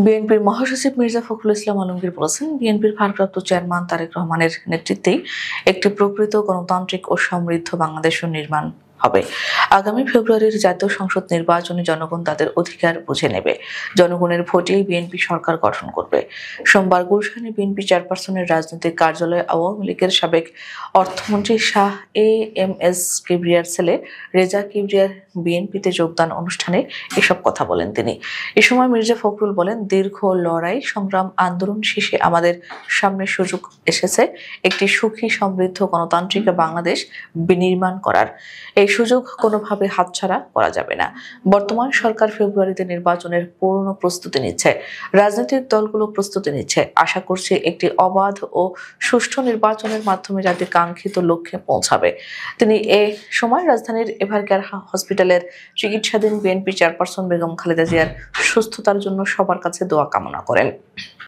বিএনপির মহাসচিব মির্জা ফখরুল ইসলাম আলমগীর বলেছেন, বিএনপির ভারপ্রাপ্ত চেয়ারম্যান তারেক রহমানের নেতৃত্বেই একটি প্রকৃত গণতান্ত্রিক ও সমৃদ্ধ বাংলাদেশ নির্মাণ হবে। আগামী ফেব্রুয়ারির জাতীয় সংসদ নির্বাচনে জনগণ তাদের অধিকার বুঝে নেবে। জনগণের ভোটেই বিএনপি সরকার গঠন করবে। সোমবার গুলশানে বিএনপি চেয়ারপারসনের রাজনৈতিক কার্যালয়ে আওয়ামী লীগের সাবেক অর্থমন্ত্রী শাহ এ.এম.এস কিবরিয়ার ছেলে রেজা কিবরিয়ার বিএনপিতে যোগদান অনুষ্ঠানে এসব কথা বলেন তিনি। এ সময় মির্জা ফখরুল বলেন, দীর্ঘ লড়াই সংগ্রাম আন্দোলন শেষে আমাদের সামনে সুযোগ এসেছে একটি সুখী সমৃদ্ধ গণতান্ত্রিক বাংলাদেশ বিনির্মাণ করার। এই সুযোগ কোনোভাবে হাতছাড়া করা যাবে না। বর্তমান সরকার ফেব্রুয়ারিতে নির্বাচনের পূর্ণ প্রস্তুতি নিচ্ছে। রাজনৈতিক দলগুলো প্রস্তুতি নিচ্ছে। আশা করছি একটি অবাধ ও সুষ্ঠু নির্বাচনের মাধ্যমে জাতি কাঙ্ক্ষিত লক্ষ্যে পৌঁছাবে। তিনি এ সময় রাজধানীর এভারকেয়ার হসপিটালের চিকিৎসাধীন বিএনপি চেয়ারপারসন বেগম খালেদা জিয়ার সুস্থতার জন্য সবার কাছে দোয়া কামনা করেন।